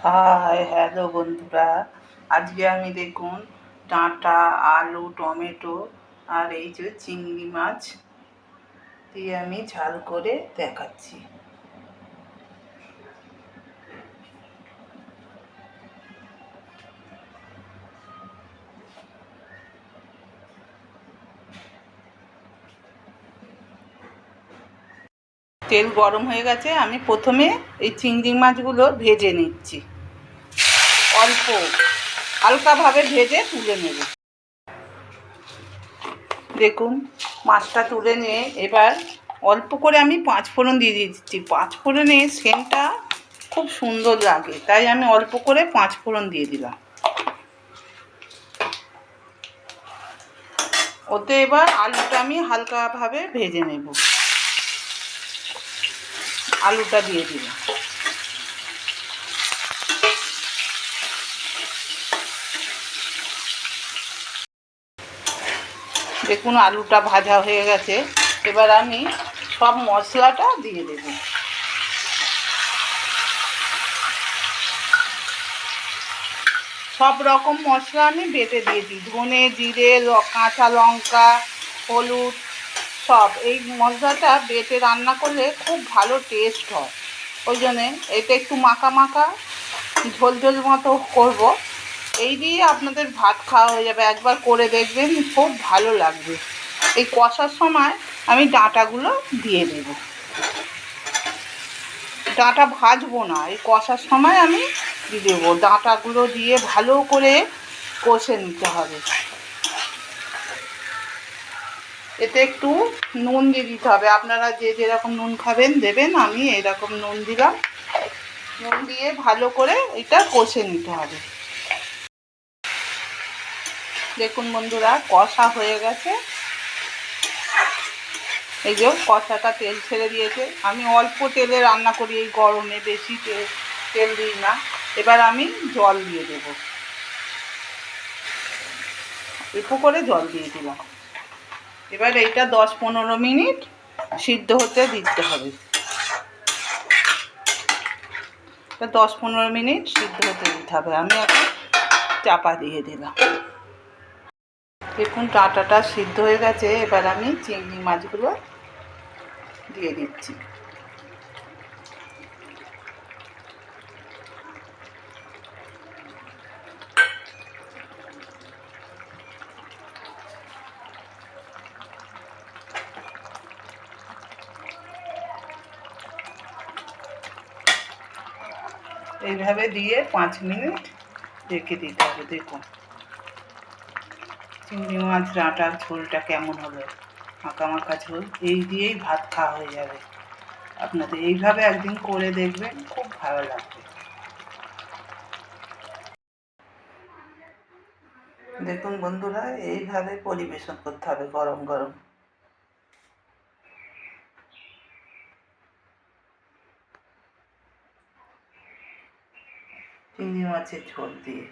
Hi hello বন্ধুরা, আজকে আমি দেখুন ডাঁটা, আলু, টমেটো আর এই যে চিংড়ি মাছ দিয়ে আমি ঝাল করে দেখাচ্ছি। তেল গরম হয়ে গেছে, আমি প্রথমে এই চিংড়ি মাছগুলো ভেজে নিচ্ছি। অল্প হালকাভাবে ভেজে তুলে নেব। দেখুন মাছটা তুলে নিয়ে এবার অল্প করে আমি পাঁচফোড়ন দিয়ে দিচ্ছি। পাঁচফোড়নের সেন্টটা খুব সুন্দর লাগে, তাই আমি অল্প করে পাঁচফোড়ন দিয়ে দিলাম। ওতে এবার আলুটা আমি হালকাভাবে ভেজে নেব। আলুটা দিয়ে দিলাম। দেখুন আলুটা ভাজা হয়ে গেছে, এবার আমি সব মশলাটা দিয়ে দেব। সব রকম মশলা আমি বেটে দিয়েছি, ধনে, জিরে, কাঁচা লঙ্কা, হলুদ, সব এই মশলাটা বেটে রান্না করলে খুব ভালো টেস্ট হয়। ওই জন্যে এটা একটু মাখা মাখা ঝোল ঝোল মতো করব। এই দিয়ে আপনাদের ভাত খাওয়া হয়ে যাবে, একবার করে দেখবেন, খুব ভালো লাগবে। এই কষার সময় আমি ডাঁটাগুলো দিয়ে দেব। ডাঁটা ভাজবো না, এই কষার সময় আমি দিয়ে দেবো। ডাঁটাগুলো দিয়ে ভালো করে কষে নিতে হবে। এতে একটু নুন দিয়ে দিতে হবে, আপনারা যে যেরকম নুন খাবেন দেবেন। আমি এরকম নুন দিলাম। নুন দিয়ে ভালো করে এটা কষে নিতে হবে। দেখুন বন্ধুরা, কষা হয়ে গেছে। এই যে কষাটা তেল ছেড়ে দিয়েছে। আমি অল্প তেলে রান্না করি এই গরমে, বেশি তেল দিই না। এবার আমি জল দিয়ে দেব, একটু করে জল দিয়ে দিলাম। এবার এইটা 10-15 মিনিট সিদ্ধ হতে দিতে হবে। 10-15 মিনিট সিদ্ধ হতে দিতে হবে। আমি এখন চাপা দিয়ে দিলাম। দেখুন ডাঁটাটা সিদ্ধ হয়ে গেছে, এবার আমি চিংড়ি মাছগুলো দিয়ে দিচ্ছি। এইভাবে দিয়ে 5 মিনিট রেখে দিতে হবে। দেখুন চিংড়ি মাছ ডাঁটার ঝোলটা কেমন হলো, মাখা মাখা ঝোল। এই দিয়েই ভাত খাওয়া হয়ে যাবে। আপনাদের এইভাবে একদিন করে দেখবেন, খুব ভালো লাগবে। দেখুন বন্ধুরা, এইভাবে পরিবেশন করতে হবে গরম গরম। চিংড়ি মাছের ঝোল দিয়ে